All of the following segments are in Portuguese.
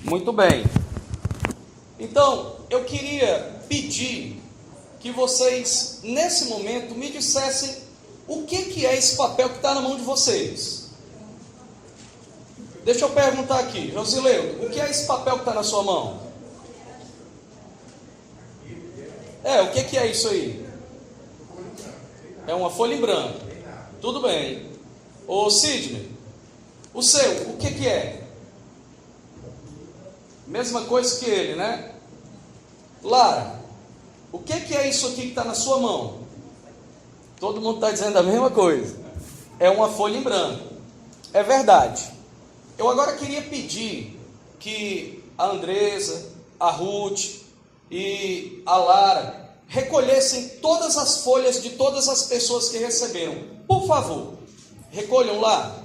Muito bem. Então, eu queria pedir que vocês, nesse momento, me dissessem o que é esse papel que está na mão de vocês. Deixa eu perguntar aqui, Josileudo, o que é esse papel que está na sua mão? O que é isso aí? É uma folha em branco. Tudo bem. Ô Sidney, o seu, o que é? Mesma coisa que ele, né? Lara, o que é isso aqui que está na sua mão? Todo mundo está dizendo a mesma coisa. É uma folha em branco. É verdade. Eu agora queria pedir que a Andresa, a Ruth e a Lara recolhessem todas as folhas de todas as pessoas que receberam. Por favor, recolham lá.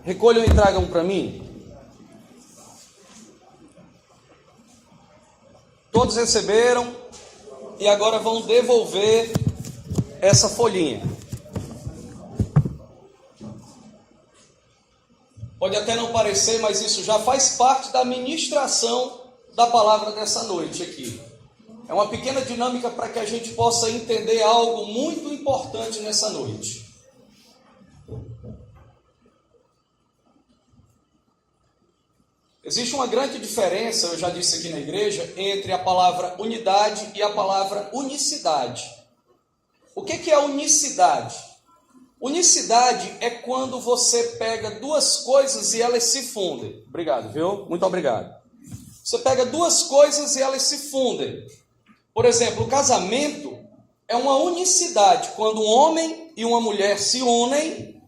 Recolham e tragam para mim. Todos receberam e agora vão devolver essa folhinha. Pode até não parecer, mas isso já faz parte da ministração da palavra dessa noite aqui. É uma pequena dinâmica para que a gente possa entender algo muito importante nessa noite. Existe uma grande diferença, eu já disse aqui na igreja, entre a palavra unidade e a palavra unicidade. O que é unicidade? Unicidade é quando você pega duas coisas e elas se fundem. Obrigado, viu? Muito obrigado. Você pega duas coisas e elas se fundem. Por exemplo, o casamento é uma unicidade. Quando um homem e uma mulher se unem,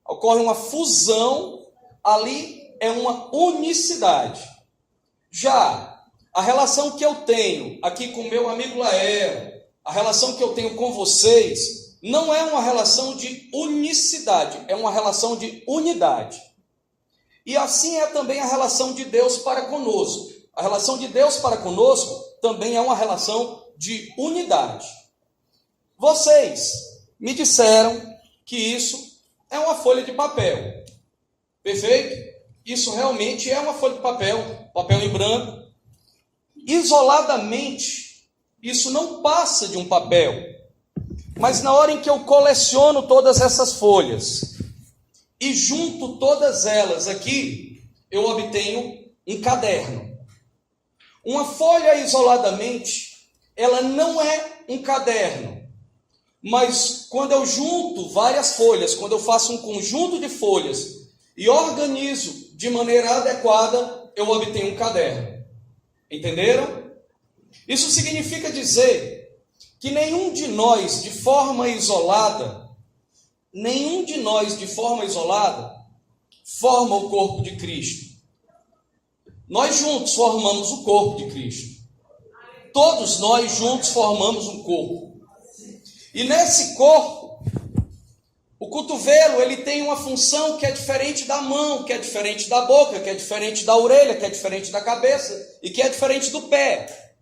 ocorre uma fusão, ali é uma unicidade. Já a relação que eu tenho aqui com meu amigo Lael, a relação que eu tenho com vocês, não é uma relação de unicidade, é uma relação de unidade. E assim é também a relação de Deus para conosco. A relação de Deus para conosco também é uma relação de unidade. Vocês me disseram que isso é uma folha de papel. Perfeito? Isso realmente é uma folha de papel, papel em branco. Isoladamente, isso não passa de um papel. Mas na hora em que eu coleciono todas essas folhas e junto todas elas aqui, eu obtenho um caderno. Uma folha isoladamente, ela não é um caderno. Mas quando eu junto várias folhas, quando eu faço um conjunto de folhas e organizo de maneira adequada, eu obtenho um caderno. Entenderam? Isso significa dizer que nenhum de nós de forma isolada forma o corpo de Cristo. Nós juntos formamos o corpo de Cristo. Todos nós juntos formamos um corpo. E nesse corpo, o cotovelo ele tem uma função que é diferente da mão, que é diferente da boca, que é diferente da orelha, que é diferente da cabeça e que é diferente do pé.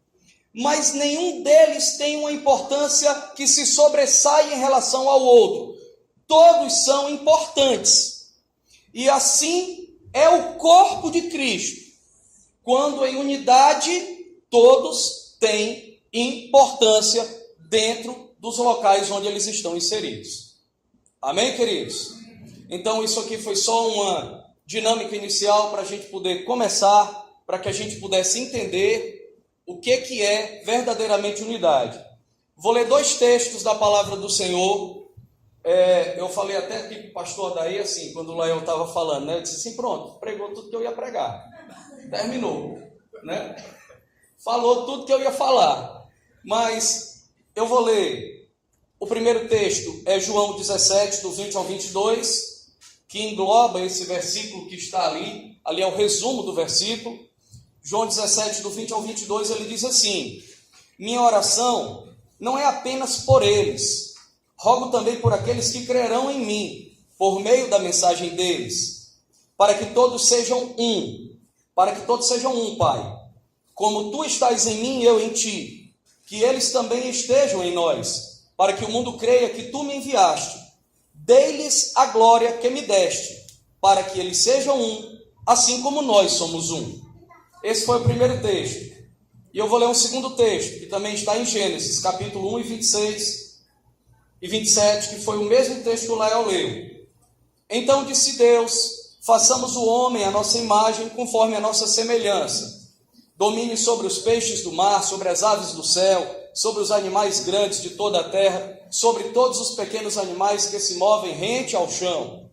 Mas nenhum deles tem uma importância que se sobressai em relação ao outro. Todos são importantes. E assim é o corpo de Cristo. Quando em unidade, todos têm importância dentro dos locais onde eles estão inseridos. Amém, queridos? Então isso aqui foi só uma dinâmica inicial para a gente poder começar, para que a gente pudesse entender o que é verdadeiramente unidade. Vou ler 2 textos da palavra do Senhor. Eu falei até aqui com o pastor Adair, assim, quando o Lael estava falando, né? Eu disse assim, pronto, pregou tudo que eu ia pregar. Terminou, né? Falou tudo que eu ia falar. Mas eu vou ler. O primeiro texto é João 17, do 20 ao 22, que engloba esse versículo que está ali. Ali é o resumo do versículo. João 17, do 20 ao 22, ele diz assim: minha oração não é apenas por eles, rogo também por aqueles que crerão em mim, por meio da mensagem deles, para que todos sejam um, Pai, como tu estás em mim e eu em ti, que eles também estejam em nós, para que o mundo creia que tu me enviaste. Dei-lhes a glória que me deste, para que eles sejam um, assim como nós somos um. Esse foi o primeiro texto. E eu vou ler um segundo texto, que também está em Gênesis, capítulo 1 e 26 e 27, que foi o mesmo texto que o Lael leu. Então disse Deus: façamos o homem à nossa imagem, conforme a nossa semelhança. Domine sobre os peixes do mar, sobre as aves do céu, sobre os animais grandes de toda a terra, sobre todos os pequenos animais que se movem rente ao chão.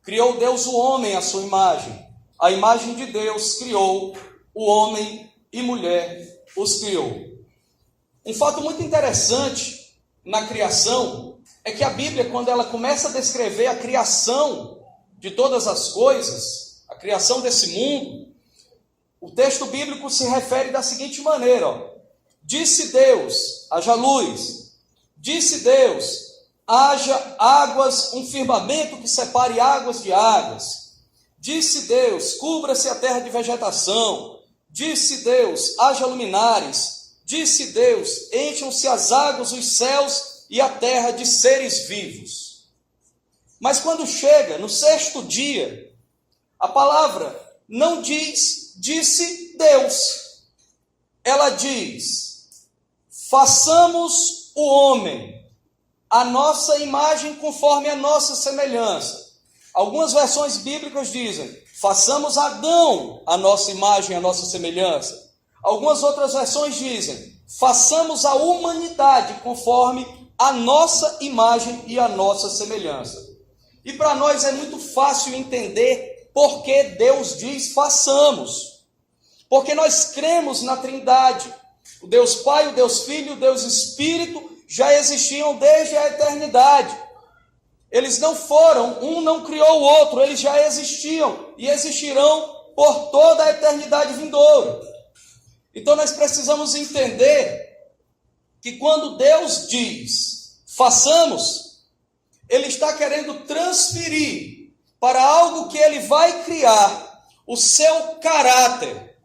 Criou Deus o homem à sua imagem. A imagem de Deus criou o homem e mulher os criou. Um fato muito interessante na criação é que a Bíblia, quando ela começa a descrever a criação de todas as coisas, a criação desse mundo, o texto bíblico se refere da seguinte maneira, ó: disse Deus, haja luz. Disse Deus, haja águas, um firmamento que separe águas de águas. Disse Deus, cubra-se a terra de vegetação. Disse Deus, haja luminares. Disse Deus, encham-se as águas, os céus e a terra de seres vivos. Mas quando chega no sexto dia, a palavra não diz, disse Deus. Ela diz, façamos o homem, a nossa imagem conforme a nossa semelhança. Algumas versões bíblicas dizem, façamos Adão, a nossa imagem, a nossa semelhança. Algumas outras versões dizem, façamos a humanidade conforme a nossa imagem e a nossa semelhança. E para nós é muito fácil entender por que Deus diz façamos. Porque nós cremos na Trindade. O Deus Pai, o Deus Filho, o Deus Espírito já existiam desde a eternidade. Eles não foram, um não criou o outro, eles já existiam e existirão por toda a eternidade vindoura. Então nós precisamos entender que quando Deus diz façamos, Ele está querendo transferir para algo que Ele vai criar o seu caráter.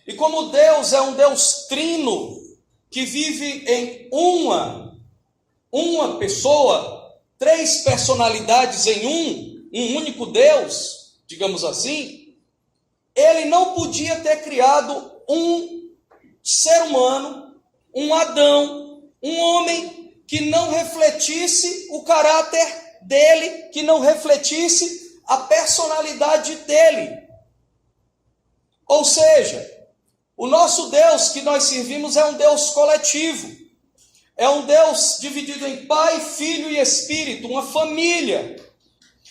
E como Deus é um Deus trino, que vive em uma pessoa, três personalidades em um único Deus, digamos assim, Ele não podia ter criado um ser humano, um Adão, um homem que não refletisse o caráter dele, que não refletisse a personalidade dele. Ou seja, o nosso Deus que nós servimos é um Deus coletivo. É um Deus dividido em Pai, Filho e Espírito, uma família.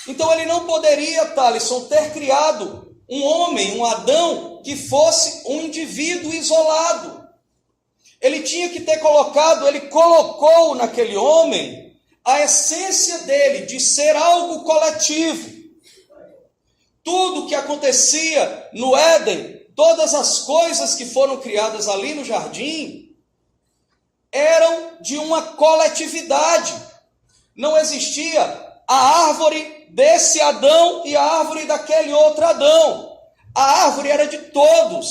Então ele não poderia, Thalisson, ter criado um homem, um Adão, que fosse um indivíduo isolado. Ele tinha que ter colocado, ele colocou naquele homem a essência dele, de ser algo coletivo. Tudo que acontecia no Éden, todas as coisas que foram criadas ali no jardim, eram de uma coletividade. Não existia a árvore desse Adão e a árvore daquele outro Adão. A árvore era de todos.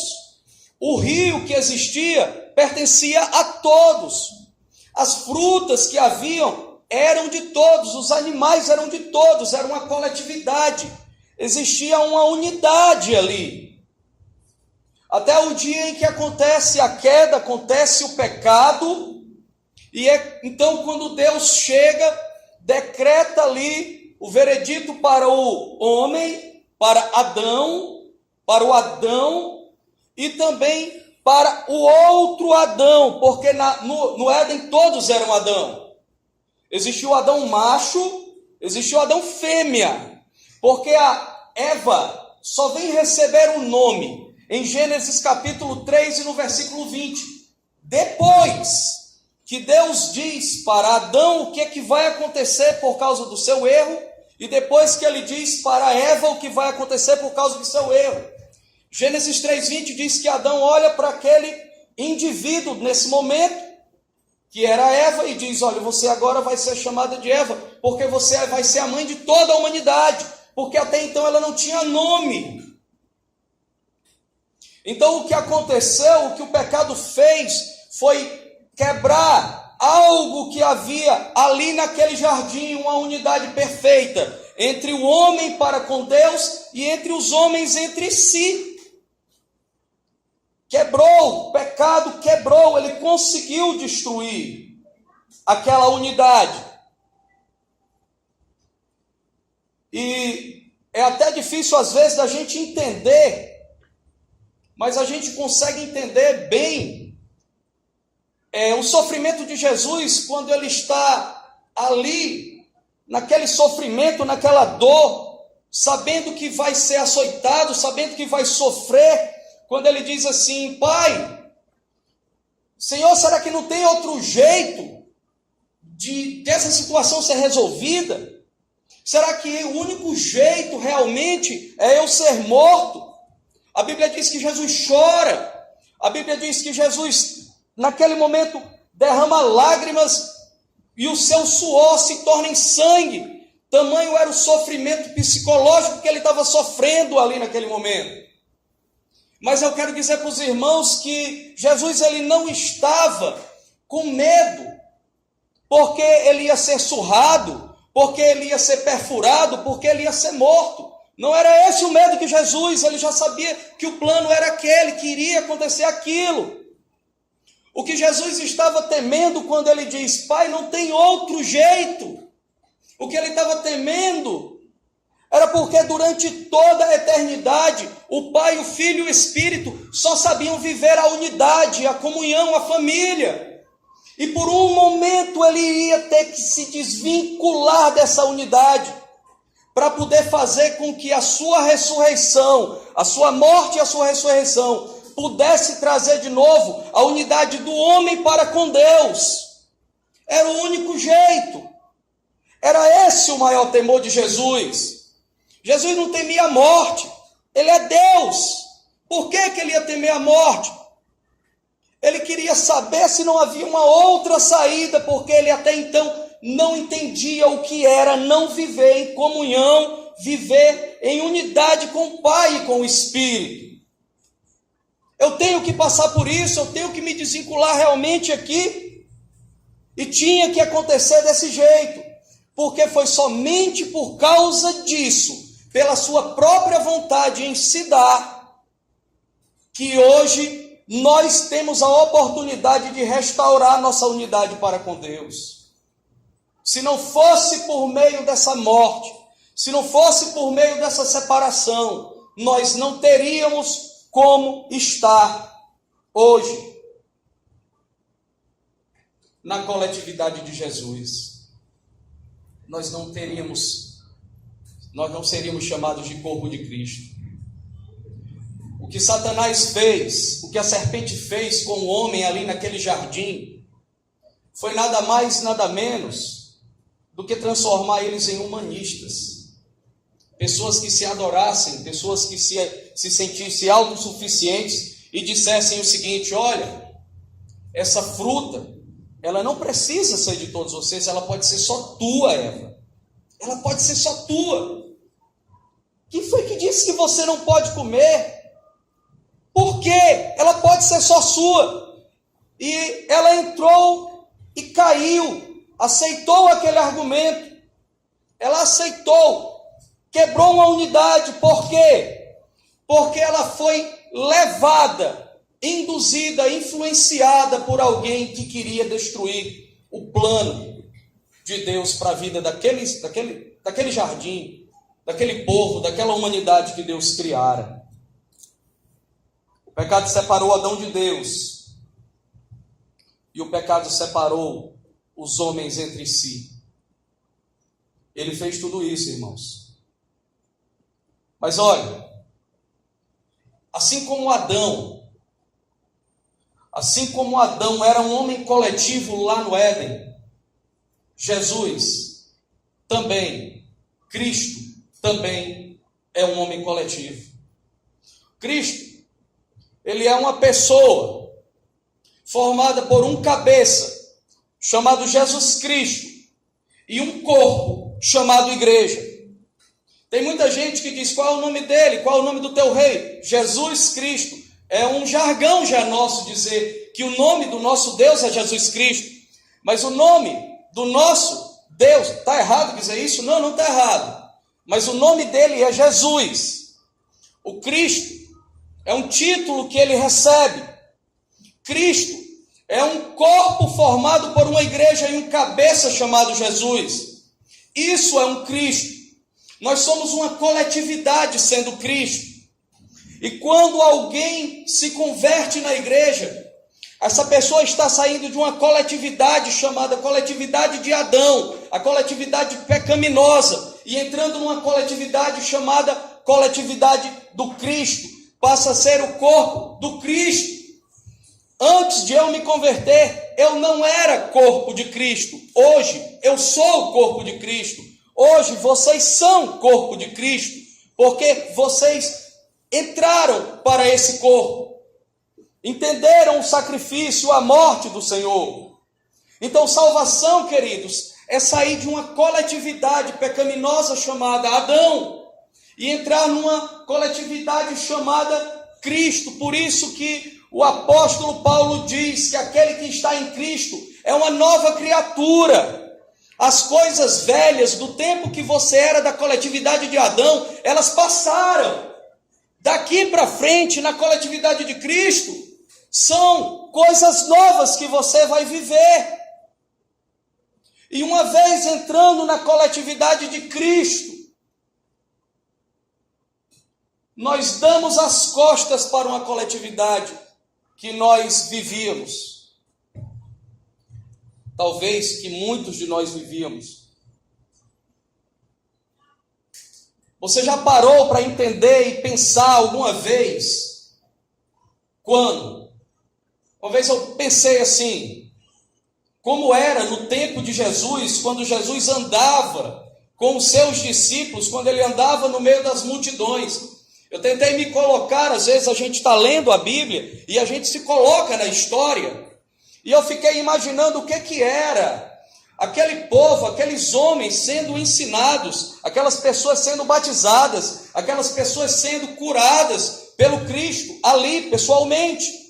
O rio que existia pertencia a todos. As frutas que haviam eram de todos. Os animais eram de todos. Era uma coletividade. Existia uma unidade ali. Até o dia em que acontece a queda, acontece o pecado, e então quando Deus chega, decreta ali o veredito para o homem, para o Adão, e também para o outro Adão, porque no Éden todos eram Adão. Existia o Adão macho, existia o Adão fêmea, porque a Eva só vem receber um nome em Gênesis capítulo 3 e no versículo 20. Depois que Deus diz para Adão o que é que vai acontecer por causa do seu erro, e depois que ele diz para Eva o que vai acontecer por causa do seu erro. Gênesis 3:20 diz que Adão olha para aquele indivíduo nesse momento, que era Eva, e diz, olha, você agora vai ser chamada de Eva, porque você vai ser a mãe de toda a humanidade, porque até então ela não tinha nome. Então o que aconteceu, o que o pecado fez, foi quebrar algo que havia ali naquele jardim, uma unidade perfeita entre o homem para com Deus e entre os homens entre si. Quebrou, o pecado quebrou, ele conseguiu destruir aquela unidade. E é até difícil às vezes da gente entender, mas a gente consegue entender bem o sofrimento de Jesus quando ele está ali, naquele sofrimento, naquela dor, sabendo que vai ser açoitado, sabendo que vai sofrer, quando ele diz assim: Pai, Senhor, será que não tem outro jeito dessa situação ser resolvida? Será que o único jeito realmente é eu ser morto? A Bíblia diz que Jesus chora. A Bíblia diz que Jesus, naquele momento, derrama lágrimas e o seu suor se torna em sangue. Tamanho era o sofrimento psicológico que ele estava sofrendo ali naquele momento. Mas eu quero dizer para os irmãos que Jesus ele não estava com medo, porque ele ia ser surrado, porque ele ia ser perfurado, porque ele ia ser morto. Não era esse o medo de Jesus, ele já sabia que o plano era aquele, que iria acontecer aquilo. O que Jesus estava temendo quando ele diz: Pai, não tem outro jeito. O que ele estava temendo era porque durante toda a eternidade, o Pai, o Filho e o Espírito só sabiam viver a unidade, a comunhão, a família. E por um momento ele ia ter que se desvincular dessa unidade, para poder fazer com que a sua ressurreição, a sua morte e a sua ressurreição, pudesse trazer de novo a unidade do homem para com Deus. Era o único jeito. Era esse o maior temor de Jesus. Jesus não temia a morte. Ele é Deus. Por que ele ia temer a morte? Ele queria saber se não havia uma outra saída, porque ele até então não entendia o que era não viver em comunhão, viver em unidade com o Pai e com o Espírito. Eu tenho que passar por isso, eu tenho que me desvincular realmente aqui. E tinha que acontecer desse jeito, porque foi somente por causa disso, pela sua própria vontade em se dar, que hoje nós temos a oportunidade de restaurar nossa unidade para com Deus. Se não fosse por meio dessa morte, se não fosse por meio dessa separação, nós não teríamos como estar hoje na coletividade de Jesus. Nós não seríamos chamados de corpo de Cristo. O que Satanás fez, o que a serpente fez com o homem ali naquele jardim, foi nada mais, nada menos do que transformar eles em humanistas. Pessoas que se adorassem, pessoas que se sentissem autossuficientes e dissessem o seguinte: olha, essa fruta, ela não precisa ser de todos vocês, ela pode ser só tua, Eva. Ela pode ser só tua. Quem foi que disse que você não pode comer? Por quê? Ela pode ser só sua. E ela entrou e caiu, aceitou aquele argumento. Ela aceitou, quebrou uma unidade. Por quê? Porque ela foi levada, induzida, influenciada por alguém que queria destruir o plano de Deus para a vida daquele jardim, daquele povo, daquela humanidade que Deus criara. O pecado separou Adão de Deus, e o pecado separou os homens entre si. Ele fez tudo isso, irmãos. Mas olha, assim como Adão era um homem coletivo lá no Éden, Jesus também, Cristo também é um homem coletivo. Cristo, ele é uma pessoa formada por um cabeça, chamado Jesus Cristo, e um corpo, chamado igreja. Tem muita gente que diz: qual é o nome dele? Qual é o nome do teu rei? Jesus Cristo. É um jargão já nosso dizer que o nome do nosso Deus é Jesus Cristo. Mas o nome do nosso Deus, está errado dizer isso? Não, não está errado. mas o nome dele é Jesus. O Cristo é um título que ele recebe. Cristo é um corpo formado por uma igreja e um cabeça chamado Jesus. Isso é um Cristo. Nós somos uma coletividade sendo Cristo. E quando alguém se converte na igreja, essa pessoa está saindo de uma coletividade chamada coletividade de Adão, a coletividade pecaminosa, e entrando numa coletividade chamada coletividade do Cristo. Passa a ser o corpo do Cristo. Antes de eu me converter, eu não era corpo de Cristo. Hoje, eu sou o corpo de Cristo. Hoje, vocês são corpo de Cristo, porque vocês entraram para esse corpo. Entenderam o sacrifício, a morte do Senhor. Então, salvação, queridos, é sair de uma coletividade pecaminosa chamada Adão e entrar numa coletividade chamada Cristo. Por isso que o apóstolo Paulo diz que aquele que está em Cristo é uma nova criatura. As coisas velhas do tempo que você era da coletividade de Adão, elas passaram. Daqui para frente, na coletividade de Cristo, são coisas novas que você vai viver. E uma vez entrando na coletividade de Cristo, nós damos as costas para uma coletividade que nós vivíamos. Talvez que muitos de nós vivíamos. Você já parou para entender e pensar alguma vez? Quando? Uma vez eu pensei assim, como era no tempo de Jesus, quando Jesus andava com os seus discípulos, quando ele andava no meio das multidões. Eu tentei me colocar, às vezes a gente está lendo a Bíblia e a gente se coloca na história. E eu fiquei imaginando o que era aquele povo, aqueles homens sendo ensinados, aquelas pessoas sendo batizadas, aquelas pessoas sendo curadas pelo Cristo, ali pessoalmente.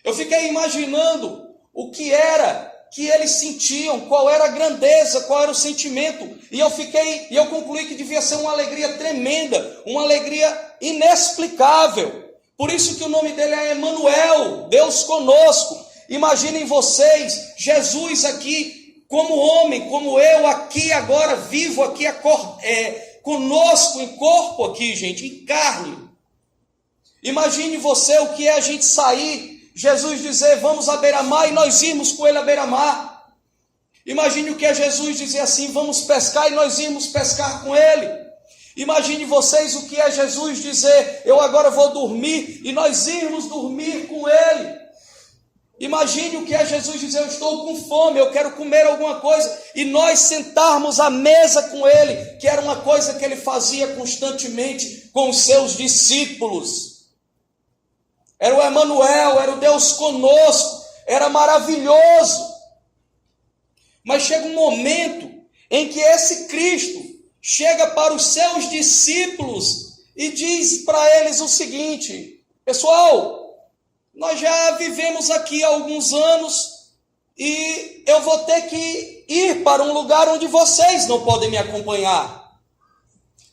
Eu fiquei imaginando o que era que eles sentiam, qual era a grandeza, qual era o sentimento. E eu concluí que devia ser uma alegria tremenda, uma alegria inexplicável. Por isso que o nome dele é Emanuel, Deus conosco. Imaginem vocês, Jesus aqui, como homem, como eu aqui agora, vivo aqui conosco em corpo aqui, gente, em carne. Imagine você o que é a gente sair, Jesus dizer, vamos à beira-mar, e nós irmos com ele à beira-mar. Imagine o que é Jesus dizer assim, vamos pescar, e nós irmos pescar com ele. Imagine vocês o que é Jesus dizer, eu agora vou dormir, e nós irmos dormir com ele. Imagine o que é Jesus dizer, eu estou com fome, eu quero comer alguma coisa, e nós sentarmos à mesa com ele, que era uma coisa que ele fazia constantemente com os seus discípulos. Era o Emanuel, era o Deus conosco, era maravilhoso. Mas chega um momento em que esse Cristo chega para os seus discípulos e diz para eles o seguinte, pessoal, nós já vivemos aqui há alguns anos e eu vou ter que ir para um lugar onde vocês não podem me acompanhar.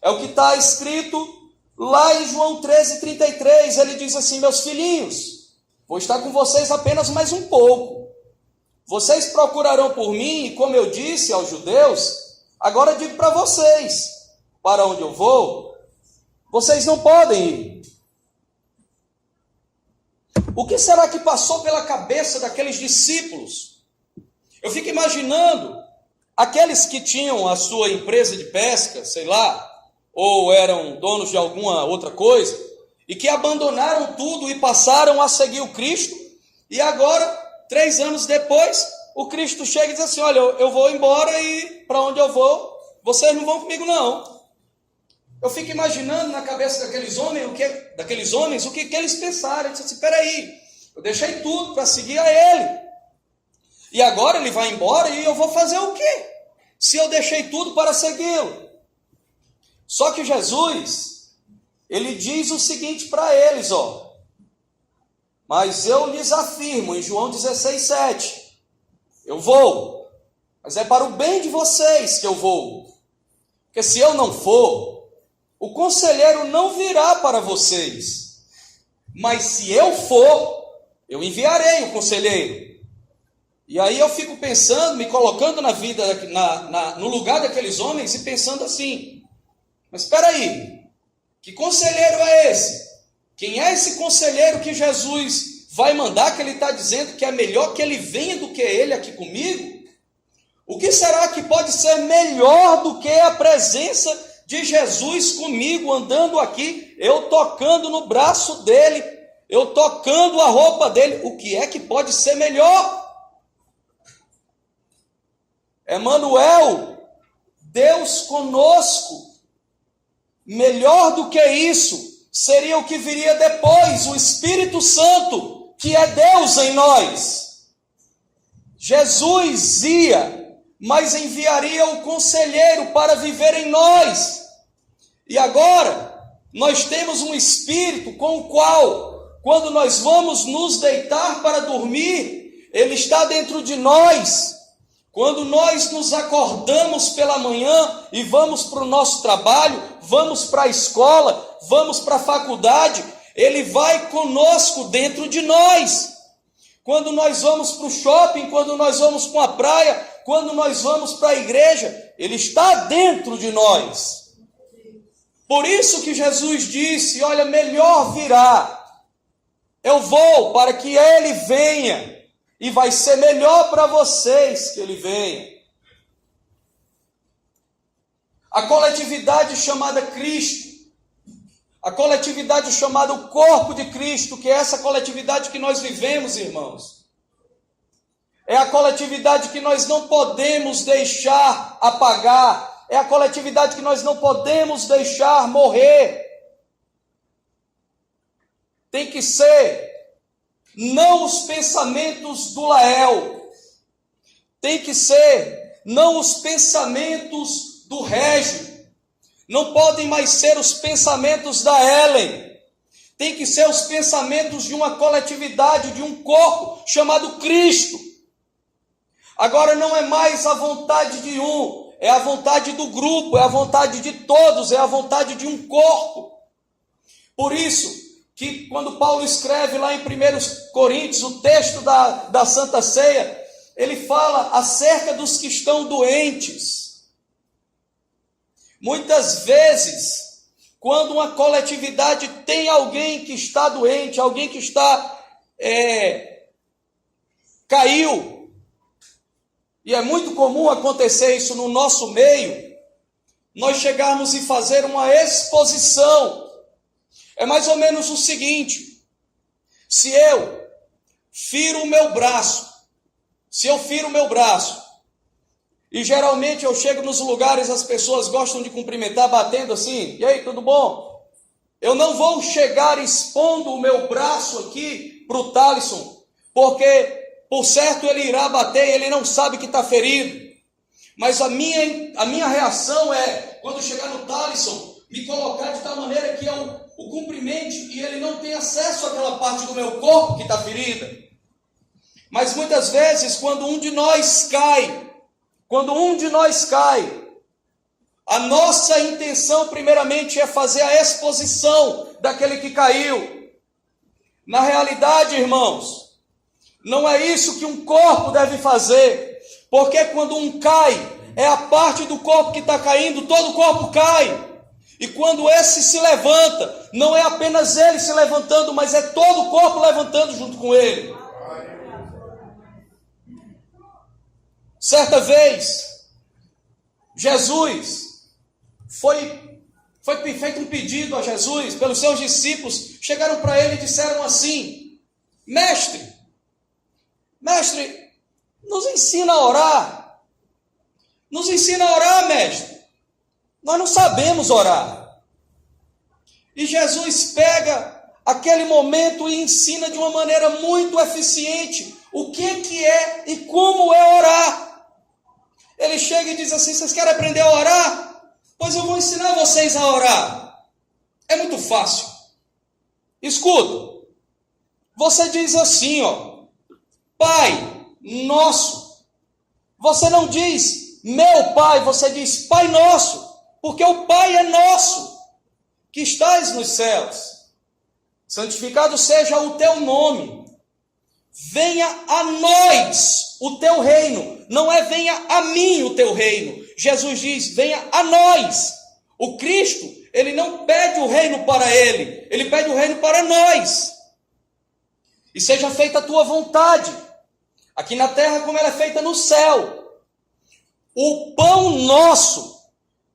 É o que está escrito lá em João 13:33. Ele diz assim, meus filhinhos, vou estar com vocês apenas mais um pouco. Vocês procurarão por mim e, como eu disse aos judeus, agora digo para vocês, para onde eu vou, vocês não podem ir. O que será que passou pela cabeça daqueles discípulos? Eu fico imaginando aqueles que tinham a sua empresa de pesca, sei lá, ou eram donos de alguma outra coisa, e que abandonaram tudo e passaram a seguir o Cristo, e agora, 3 anos depois, o Cristo chega e diz assim, olha, eu vou embora e para onde eu vou, vocês não vão comigo não. Eu fico imaginando na cabeça daqueles homens o que eles pensaram. Eles disseram assim, espera aí, eu deixei tudo para seguir a ele. E agora ele vai embora e eu vou fazer o quê? Se eu deixei tudo para segui-lo. Só que Jesus, ele diz o seguinte para eles, mas eu lhes afirmo, em João 16:7, eu vou, mas é para o bem de vocês que eu vou. Porque se eu não for, o conselheiro não virá para vocês. Mas se eu for, eu enviarei o conselheiro. E aí eu fico pensando, me colocando na vida, no lugar daqueles homens e pensando assim, mas espera aí, que conselheiro é esse? Quem é esse conselheiro que Jesus vai mandar, que ele está dizendo que é melhor que ele venha do que ele aqui comigo? O que será que pode ser melhor do que a presença de Jesus comigo, andando aqui, eu tocando no braço dele, eu tocando a roupa dele? O que é que pode ser melhor? Emanuel, Deus conosco. Melhor do que isso seria o que viria depois, o Espírito Santo, que é Deus em nós. Jesus ia, mas enviaria o conselheiro para viver em nós. E agora, nós temos um Espírito com o qual, quando nós vamos nos deitar para dormir, ele está dentro de nós. Quando nós nos acordamos pela manhã e vamos para o nosso trabalho, vamos para a escola, vamos para a faculdade, ele vai conosco dentro de nós. Quando nós vamos para o shopping, quando nós vamos para a praia, quando nós vamos para a igreja, ele está dentro de nós. Por isso que Jesus disse, olha, melhor virá. Eu vou para que ele venha. E vai ser melhor para vocês que ele venha. A coletividade chamada Cristo, a coletividade chamada o corpo de Cristo, que é essa coletividade que nós vivemos, irmãos, é a coletividade que nós não podemos deixar apagar, é a coletividade que nós não podemos deixar morrer. Tem que ser não os pensamentos do Lael, tem que ser não os pensamentos do Régio, não podem mais ser os pensamentos da Ellen, tem que ser os pensamentos de uma coletividade, de um corpo chamado Cristo. Agora não é mais a vontade de um, é a vontade do grupo, é a vontade de todos, é a vontade de um corpo. Por isso, que quando Paulo escreve lá em 1 Coríntios, o texto da Santa Ceia, ele fala acerca dos que estão doentes. Muitas vezes, quando uma coletividade tem alguém que está doente, alguém que caiu, e é muito comum acontecer isso no nosso meio, nós chegarmos e fazer uma exposição. É mais ou menos o seguinte, se eu firo o meu braço, e geralmente eu chego nos lugares, as pessoas gostam de cumprimentar batendo assim, e aí, tudo bom? Eu não vou chegar expondo o meu braço aqui para o Thalisson, porque por certo ele irá bater e ele não sabe que está ferido. Mas a minha reação é, quando chegar no Thalisson, me colocar de tal maneira que eu o cumprimente e ele não tem acesso àquela parte do meu corpo que está ferida. Mas muitas vezes, quando um de nós cai, a nossa intenção primeiramente é fazer a exposição daquele que caiu. Na realidade, irmãos, não é isso que um corpo deve fazer, porque quando um cai, é a parte do corpo que está caindo, todo o corpo cai. E quando esse se levanta, não é apenas ele se levantando, mas é todo o corpo levantando junto com ele. Certa vez, Jesus foi feito um pedido a Jesus, pelos seus discípulos, chegaram para ele e disseram assim, Mestre, nos ensina a orar. Nos ensina a orar, mestre. Nós não sabemos orar. E Jesus pega aquele momento e ensina de uma maneira muito eficiente o que é e como é orar. Ele chega e diz assim, vocês querem aprender a orar? Pois eu vou ensinar vocês a orar. É muito fácil. Escuta. Você diz assim, ó, Pai Nosso. Você não diz, meu Pai, você diz, Pai Nosso. Porque o Pai é nosso, que estás nos céus. Santificado seja o teu nome. Venha a nós o teu reino. Não é venha a mim o teu reino. Jesus diz, venha a nós. O Cristo, ele não pede o reino para ele. Ele pede o reino para nós. E seja feita a tua vontade. Aqui na terra como ela é feita no céu. O pão nosso.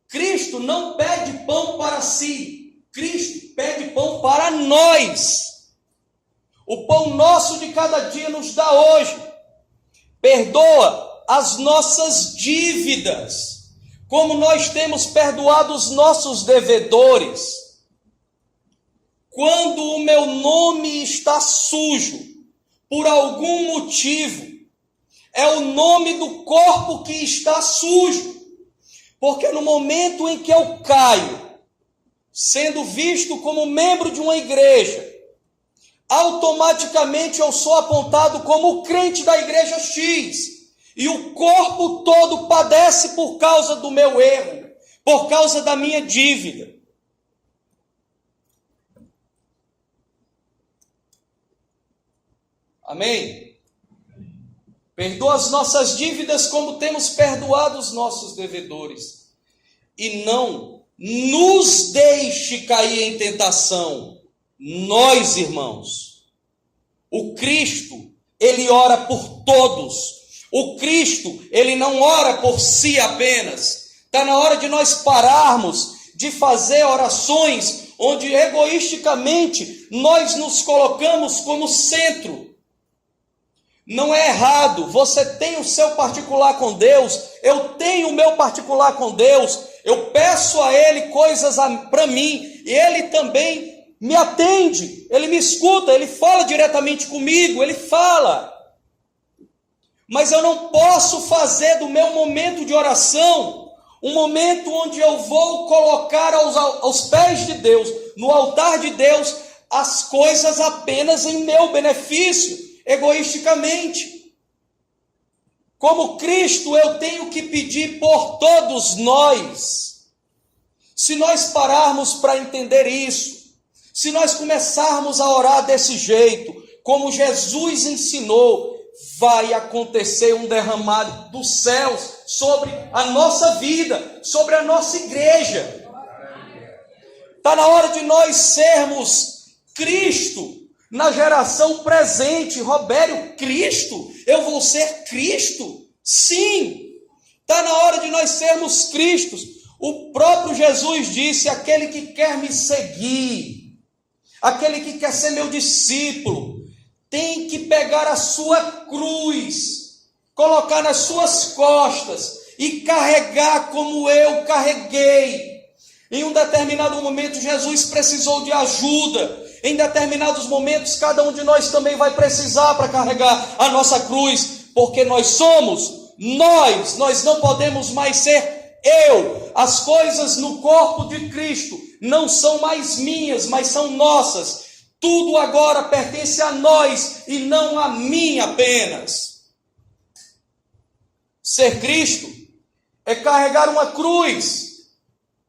Cristo não pede pão para si. Cristo pede pão para nós. O pão nosso de cada dia nos dá hoje. Perdoa as nossas dívidas, como nós temos perdoado os nossos devedores. Quando o meu nome está sujo, por algum motivo, é o nome do corpo que está sujo. Porque no momento em que eu caio, sendo visto como membro de uma igreja, automaticamente eu sou apontado como crente da igreja X. E o corpo todo padece por causa do meu erro, por causa da minha dívida. Amém? Perdoa as nossas dívidas como temos perdoado os nossos devedores. E não nos deixe cair em tentação. Nós, irmãos, o Cristo, ele ora por todos. O Cristo, ele não ora por si apenas. Está na hora de nós pararmos de fazer orações onde egoisticamente nós nos colocamos como centro. Não é errado, você tem o seu particular com Deus, eu tenho o meu particular com Deus, eu peço a Ele coisas para mim, e Ele também me atende, Ele me escuta, Ele fala diretamente comigo, Ele fala. Mas eu não posso fazer do meu momento de oração um momento onde eu vou colocar aos pés de Deus, no altar de Deus, as coisas apenas em meu benefício, egoisticamente. Como Cristo, eu tenho que pedir por todos nós. Se nós pararmos para entender isso, se nós começarmos a orar desse jeito, como Jesus ensinou, vai acontecer um derramado dos céus sobre a nossa vida, sobre a nossa igreja. Está na hora de nós sermos Cristo na geração presente. Robério, Cristo? Eu vou ser Cristo? Sim, está na hora de nós sermos Cristos. O próprio Jesus disse, aquele que quer me seguir, aquele que quer ser meu discípulo, tem que pegar a sua cruz, colocar nas suas costas e carregar como eu carreguei. Em um determinado momento Jesus precisou de ajuda. Em determinados momentos cada um de nós também vai precisar para carregar a nossa cruz, porque nós somos nós não podemos mais ser eu. As coisas no corpo de Cristo não são mais minhas, mas são nossas. Tudo agora pertence a nós e não a mim apenas. Ser Cristo é carregar uma cruz,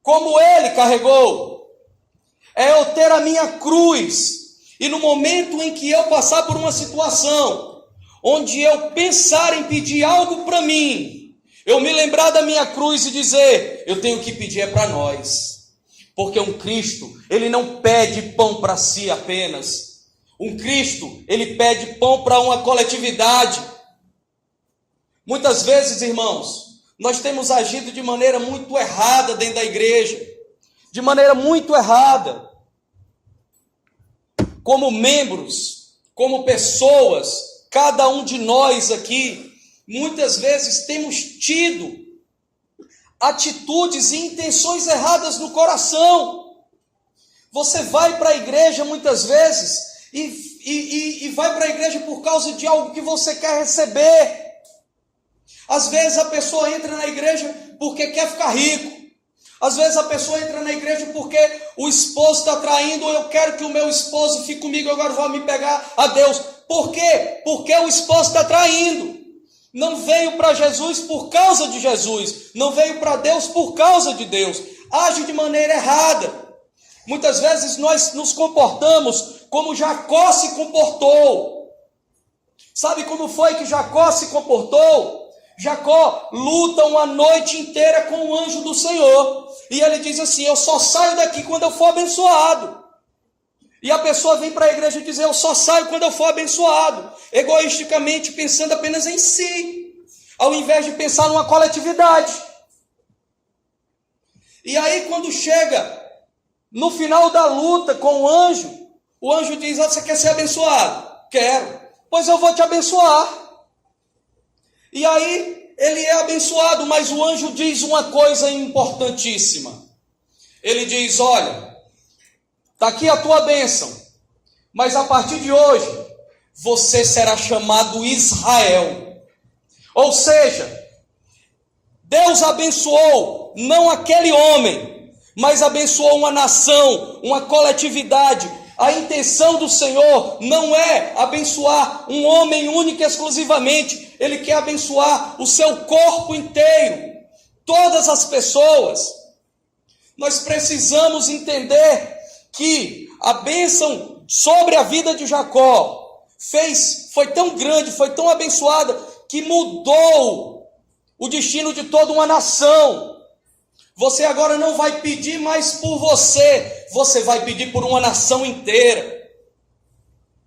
como Ele carregou. É eu ter a minha cruz, e no momento em que eu passar por uma situação, onde eu pensar em pedir algo para mim, eu me lembrar da minha cruz e dizer, eu tenho que pedir é para nós. Porque um Cristo, ele não pede pão para si apenas. Um Cristo, ele pede pão para uma coletividade. Muitas vezes, irmãos, nós temos agido de maneira muito errada dentro da igreja. De maneira muito errada. Como membros, como pessoas, cada um de nós aqui, muitas vezes temos tido atitudes e intenções erradas no coração. Você vai para a igreja muitas vezes e vai para a igreja por causa de algo que você quer receber. Às vezes a pessoa entra na igreja porque quer ficar rico. Às vezes a pessoa entra na igreja porque o esposo está traindo, ou eu quero que o meu esposo fique comigo, agora vou me pegar a Deus. Por quê? Porque o esposo está traindo. Não veio para Jesus por causa de Jesus, não veio para Deus por causa de Deus. age de maneira errada. Muitas vezes nós nos comportamos como Jacó se comportou. Sabe como foi que Jacó se comportou? Jacó luta uma noite inteira com o anjo do Senhor. E ele diz assim: eu só saio daqui quando eu for abençoado. E a pessoa vem para a igreja dizer: eu só saio quando eu for abençoado. Egoisticamente, pensando apenas em si, ao invés de pensar numa coletividade. E aí quando chega no final da luta com o anjo diz: você quer ser abençoado? Quero. Pois eu vou te abençoar. E aí ele é abençoado, mas o anjo diz uma coisa importantíssima. Ele diz: olha, está aqui a tua bênção, mas a partir de hoje você será chamado Israel. Ou seja, Deus abençoou não aquele homem, mas abençoou uma nação, uma coletividade. A intenção do Senhor não é abençoar um homem único e exclusivamente. Ele quer abençoar o seu corpo inteiro, todas as pessoas. Nós precisamos entender que a bênção sobre a vida de Jacó foi tão grande, foi tão abençoada, que mudou o destino de toda uma nação. Você agora não vai pedir mais por você, você vai pedir por uma nação inteira.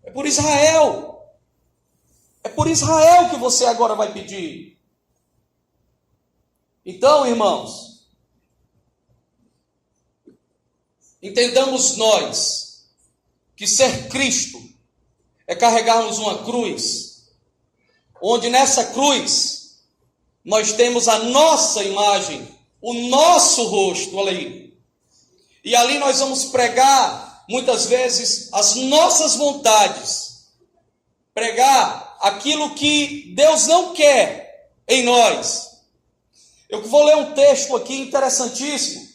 É por Israel. É por Israel que você agora vai pedir. Então, irmãos, entendamos nós que ser Cristo é carregarmos uma cruz, onde nessa cruz nós temos a nossa imagem, o nosso rosto, olha aí. E ali nós vamos pregar, muitas vezes, as nossas vontades. Pregar aquilo que Deus não quer em nós. Eu vou ler um texto aqui interessantíssimo,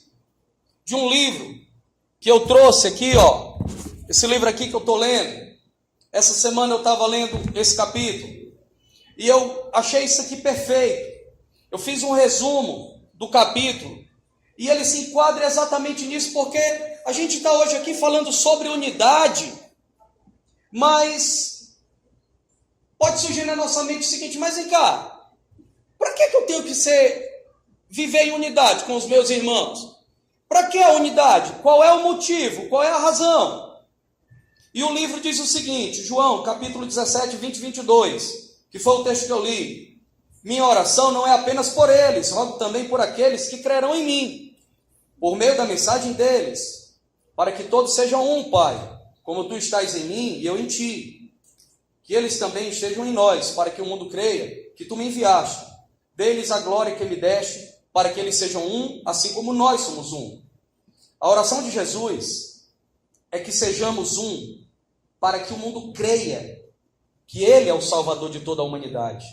de um livro que eu trouxe aqui, ó. Esse livro aqui que eu estou lendo. Essa semana eu estava lendo esse capítulo. E eu achei isso aqui perfeito. Eu fiz um resumo do capítulo, e ele se enquadra exatamente nisso, porque a gente está hoje aqui falando sobre unidade, mas pode surgir na nossa mente o seguinte: mas vem cá, para que eu tenho que viver em unidade com os meus irmãos? Para que a unidade? Qual é o motivo? Qual é a razão? E o livro diz o seguinte, João, capítulo 17, 20 e 22, que foi o texto que eu li: minha oração não é apenas por eles, rogo também por aqueles que crerão em mim, por meio da mensagem deles, para que todos sejam um, Pai, como tu estás em mim e eu em ti. Que eles também estejam em nós, para que o mundo creia que tu me enviaste. Dê-lhes a glória que me deste, para que eles sejam um, assim como nós somos um. A oração de Jesus é que sejamos um, para que o mundo creia que Ele é o Salvador de toda a humanidade.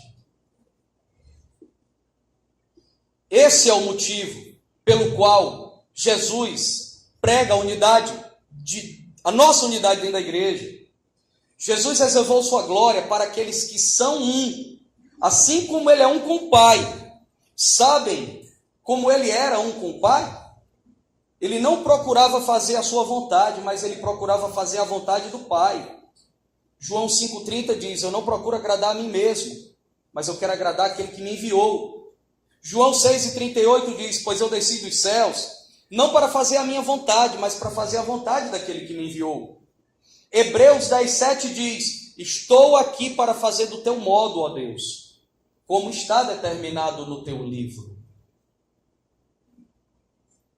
Esse é o motivo pelo qual Jesus prega a nossa unidade dentro da igreja. Jesus reservou sua glória para aqueles que são um, assim como Ele é um com o Pai. Sabem como Ele era um com o Pai? Ele não procurava fazer a sua vontade, mas Ele procurava fazer a vontade do Pai. João 5,30 diz: eu não procuro agradar a mim mesmo, mas eu quero agradar aquele que me enviou. João 6,38 diz: pois eu desci dos céus, não para fazer a minha vontade, mas para fazer a vontade daquele que me enviou. Hebreus 10,7 diz: estou aqui para fazer do teu modo, ó Deus, como está determinado no teu livro.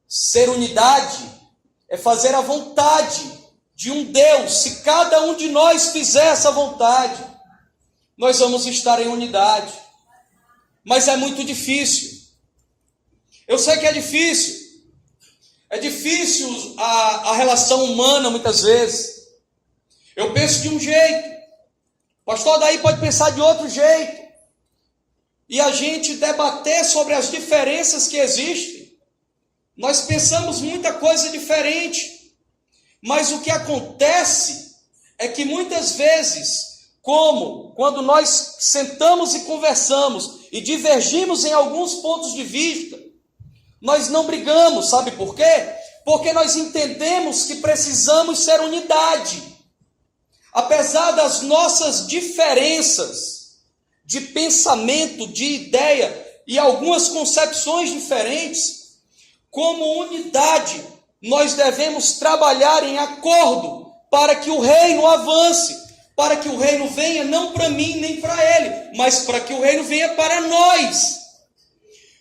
Ser unidade é fazer a vontade de um Deus. Se cada um de nós fizer essa vontade, nós vamos estar em unidade. Mas é muito difícil. Eu sei que é difícil. É difícil a relação humana muitas vezes. Eu penso de um jeito, o pastor daí pode pensar de outro jeito. E a gente debater sobre as diferenças que existem. Nós pensamos muita coisa diferente. Mas o que acontece é que muitas vezes, quando nós sentamos e conversamos e divergimos em alguns pontos de vista, Nós não brigamos, sabe por quê? Porque nós entendemos que precisamos ser unidade. Apesar das nossas diferenças de pensamento, de ideia e algumas concepções diferentes, como unidade, nós devemos trabalhar em acordo para que o reino avance, para que o reino venha não para mim nem para ele, mas para que o reino venha para nós.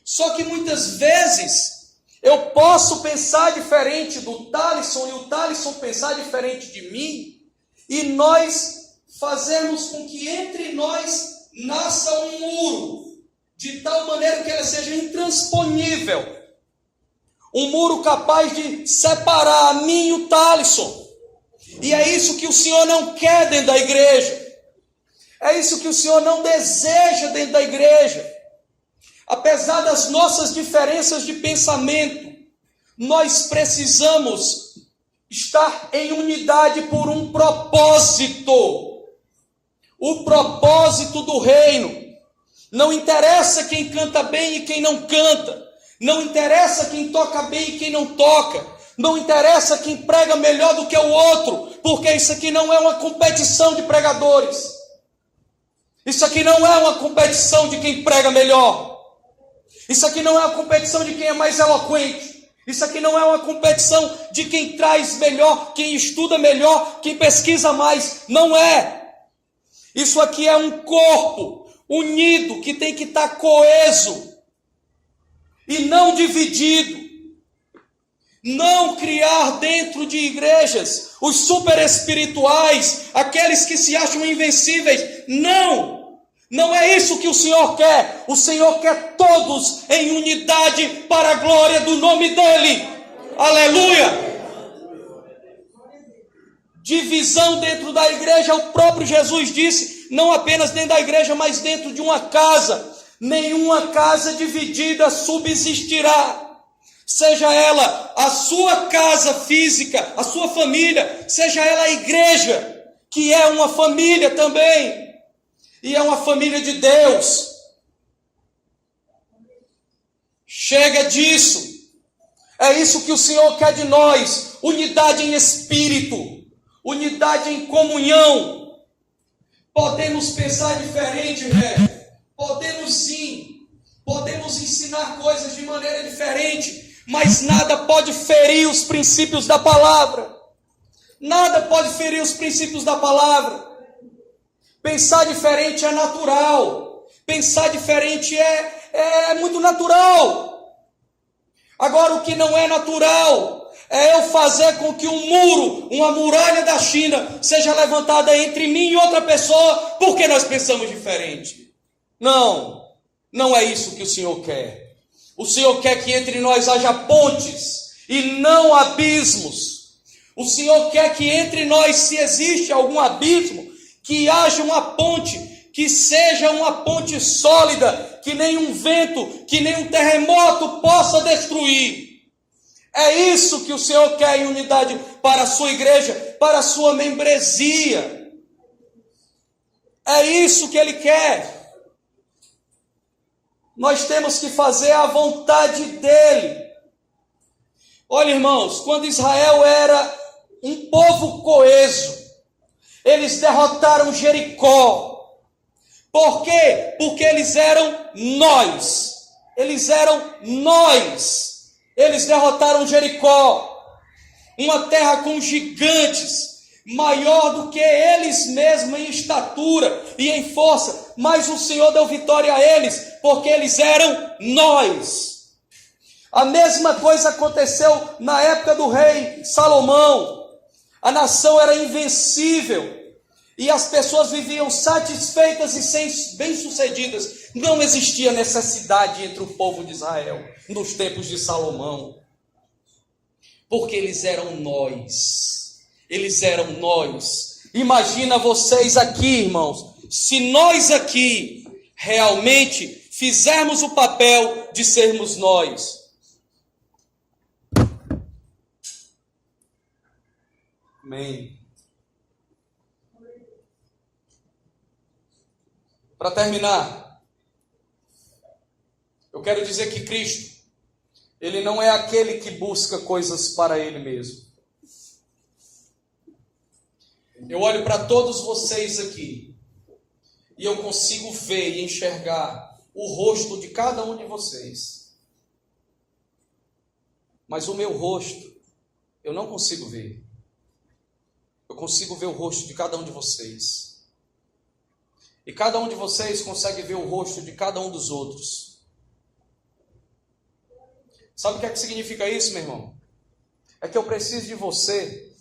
Só que muitas vezes eu posso pensar diferente do Thalisson e o Thalisson pensar diferente de mim, e nós fazemos com que entre nós nasça um muro, de tal maneira que ele seja intransponível. Um muro capaz de separar a mim e o Thalisson. E é isso que o Senhor não quer dentro da igreja. É isso que o Senhor não deseja dentro da igreja. Apesar das nossas diferenças de pensamento, nós precisamos estar em unidade por um propósito. O propósito do reino. Não interessa quem canta bem e quem não canta. Não interessa quem toca bem e quem não toca. Não interessa quem prega melhor do que o outro. Porque isso aqui não é uma competição de pregadores. Isso aqui não é uma competição de quem prega melhor. Isso aqui não é uma competição de quem é mais eloquente. Isso aqui não é uma competição de quem traz melhor, quem estuda melhor, quem pesquisa mais. Não é. Isso aqui é um corpo unido que tem que estar coeso e não dividido. Não criar dentro de igrejas os super espirituais, aqueles que se acham invencíveis. Não! Não é isso que o Senhor quer. O Senhor quer todos em unidade para a glória do nome dEle. Aleluia! Divisão dentro da igreja, o próprio Jesus disse, não apenas dentro da igreja, mas dentro de uma casa. Nenhuma casa dividida subsistirá. Seja ela a sua casa física, a sua família, seja ela a igreja, que é uma família também. E é uma família de Deus. Chega disso. É isso que o Senhor quer de nós. Unidade em espírito. Unidade em comunhão. Podemos pensar diferente, podemos sim. Podemos ensinar coisas de maneira diferente. Mas nada pode ferir os princípios da palavra. Nada pode ferir os princípios da palavra. Pensar diferente é natural. Pensar diferente é muito natural. Agora, o que não é natural é eu fazer com que um muro, uma muralha da China, seja levantada entre mim e outra pessoa, porque nós pensamos diferente. Não, não é isso que o Senhor quer. O Senhor quer que entre nós haja pontes e não abismos. O Senhor quer que entre nós, se existe algum abismo, que haja uma ponte, que seja uma ponte sólida, que nem um vento, que nem um terremoto possa destruir. É isso que o Senhor quer em unidade para a sua igreja, para a sua membresia. É isso que Ele quer. Nós temos que fazer a vontade dEle. Olha, irmãos, quando Israel era um povo coeso, eles derrotaram Jericó. Por quê? Porque eles eram nós. Eles eram nós. Eles derrotaram Jericó. Uma terra com gigantes, maior do que eles mesmos em estatura e em força. Mas o Senhor deu vitória a eles, porque eles eram nós. A mesma coisa aconteceu na época do rei Salomão. A nação era invencível e as pessoas viviam satisfeitas e bem-sucedidas. Não existia necessidade entre o povo de Israel nos tempos de Salomão, porque eles eram nós. Eles eram nós. Imagina vocês aqui, irmãos, se nós aqui realmente fizermos o papel de sermos nós. Amém. Para terminar, eu quero dizer que Cristo, Ele não é aquele que busca coisas para ele mesmo. Eu olho para todos vocês aqui e eu consigo ver e enxergar o rosto de cada um de vocês. Mas o meu rosto, eu não consigo ver. Eu consigo ver o rosto de cada um de vocês. E cada um de vocês consegue ver o rosto de cada um dos outros. Sabe o que é que significa isso, meu irmão? É que eu preciso de você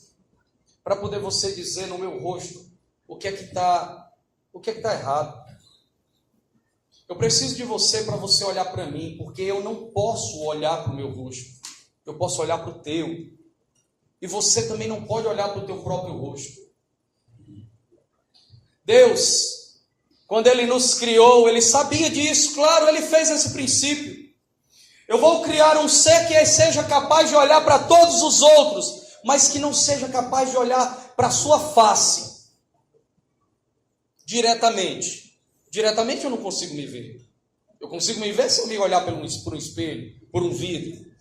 para poder você dizer no meu rosto o que é que está errado. Eu preciso de você para você olhar para mim, porque eu não posso olhar para o meu rosto. Eu posso olhar para o teu. E você também não pode olhar para o teu próprio rosto. Deus, quando Ele nos criou, Ele sabia disso. Claro, Ele fez esse princípio. Eu vou criar um ser que seja capaz de olhar para todos os outros, mas que não seja capaz de olhar para a sua face diretamente. Diretamente eu não consigo me ver. Eu consigo me ver se eu me olhar por um espelho, por um vidro.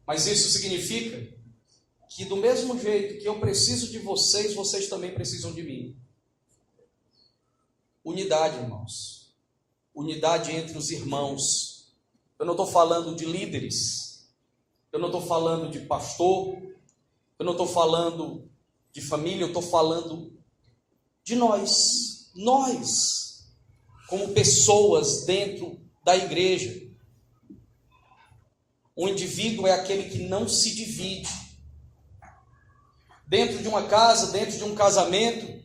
Mas isso significa que do mesmo jeito que eu preciso de vocês, vocês também precisam de mim. Unidade, irmãos. Unidade entre os irmãos. Eu não estou falando de líderes. Eu não estou falando de pastor. Eu não estou falando de família. Eu estou falando de nós. Nós, como pessoas dentro da igreja. O indivíduo é aquele que não se divide. Dentro de uma casa, dentro de um casamento,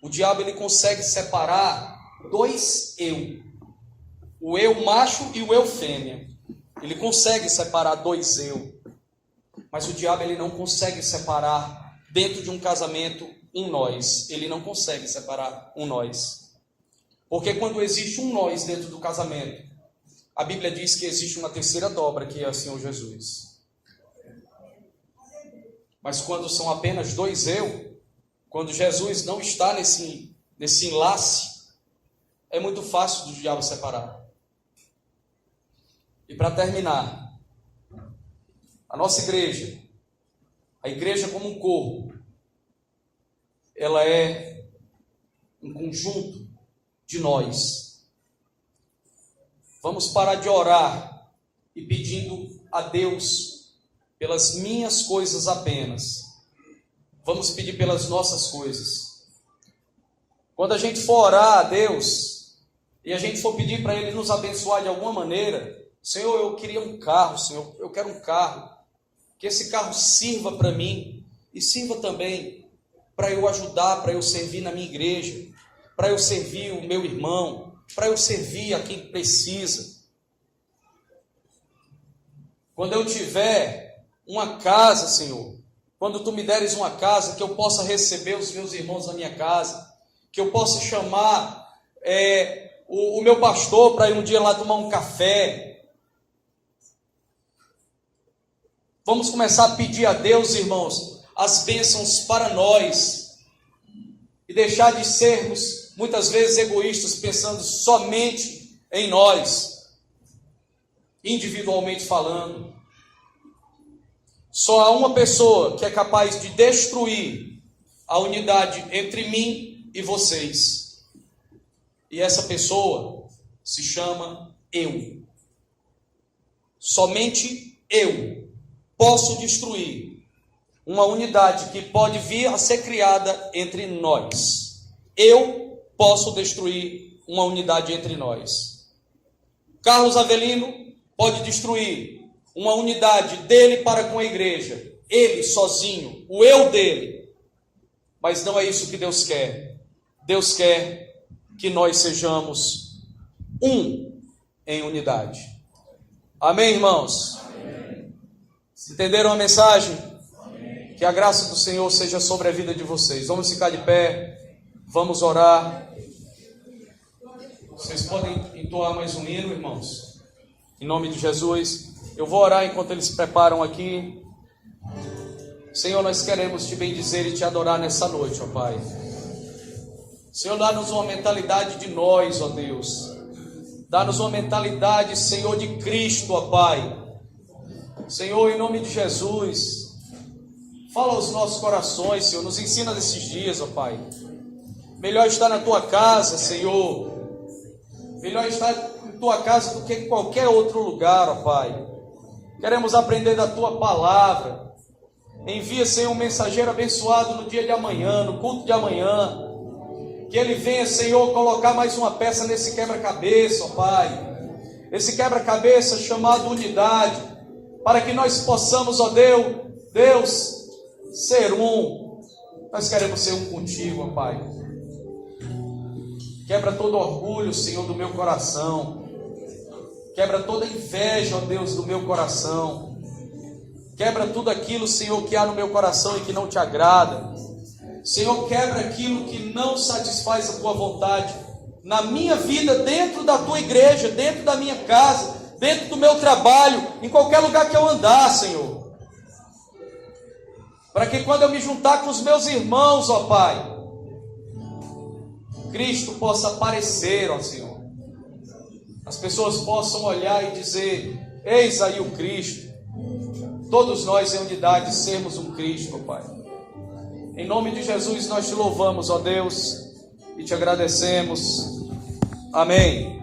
o diabo ele consegue separar dois eu. O eu macho e o eu fêmea. Ele consegue separar dois eu. Mas o diabo ele não consegue separar dentro de um casamento um nós. Ele não consegue separar um nós. Porque quando existe um nós dentro do casamento, a Bíblia diz que existe uma terceira dobra, que é o Senhor Jesus. Mas quando são apenas dois eu, quando Jesus não está nesse enlace, é muito fácil do diabo separar. E para terminar, a nossa igreja, a igreja como um corpo, ela é um conjunto de nós. Vamos parar de orar e pedindo a Deus pelas minhas coisas apenas. Vamos pedir pelas nossas coisas. Quando a gente for orar a Deus e a gente for pedir para Ele nos abençoar de alguma maneira, Senhor, eu queria um carro, Senhor, eu quero um carro, que esse carro sirva para mim e sirva também para eu ajudar, para eu servir na minha igreja, para eu servir o meu irmão, para eu servir a quem precisa. Quando eu tiver uma casa, Senhor, quando Tu me deres uma casa, que eu possa receber os meus irmãos na minha casa, que eu possa chamar o meu pastor para ir um dia lá tomar um café. Vamos começar a pedir a Deus, irmãos, as bênçãos para nós e deixar de sermos muitas vezes egoístas, pensando somente em nós, individualmente falando. Só há uma pessoa que é capaz de destruir a unidade entre mim e vocês. E essa pessoa se chama eu. Somente eu posso destruir uma unidade que pode vir a ser criada entre nós. Eu posso destruir uma unidade entre nós. Carlos Avelino pode destruir uma unidade dele para com a igreja. Ele sozinho, o eu dele. Mas não é isso que Deus quer. Deus quer que nós sejamos um em unidade. Amém, irmãos? Amém. Entenderam a mensagem? Amém. Que a graça do Senhor seja sobre a vida de vocês. Vamos ficar de pé, vamos orar. Vocês podem entoar mais um hino, irmãos? Em nome de Jesus. Eu vou orar enquanto eles se preparam aqui. Senhor, nós queremos te bendizer e te adorar nessa noite, ó Pai. Senhor, dá-nos uma mentalidade de nós, ó Deus. Dá-nos uma mentalidade, Senhor, de Cristo, ó Pai. Senhor, em nome de Jesus, fala aos nossos corações, Senhor, nos ensina nesses dias, ó Pai. Melhor estar na Tua casa, Senhor. Melhor estar em Tua casa do que em qualquer outro lugar, ó Pai. Queremos aprender da Tua palavra. Envia, Senhor, um mensageiro abençoado no dia de amanhã, no culto de amanhã. Que ele venha, Senhor, colocar mais uma peça nesse quebra-cabeça, ó Pai. Esse quebra-cabeça chamado unidade. Para que nós possamos, ó Deus, ser um. Nós queremos ser um contigo, ó Pai. Quebra todo orgulho, Senhor, do meu coração. Quebra toda inveja, ó Deus, do meu coração. Quebra tudo aquilo, Senhor, que há no meu coração e que não te agrada. Senhor, quebra aquilo que não satisfaz a Tua vontade na minha vida, dentro da Tua igreja, dentro da minha casa, dentro do meu trabalho, em qualquer lugar que eu andar, Senhor. Para que quando eu me juntar com os meus irmãos, ó Pai, Cristo possa aparecer, ó Senhor. As pessoas possam olhar e dizer: eis aí o Cristo. Todos nós em unidade sermos um Cristo, ó Pai. Em nome de Jesus nós te louvamos, ó Deus, e te agradecemos. Amém.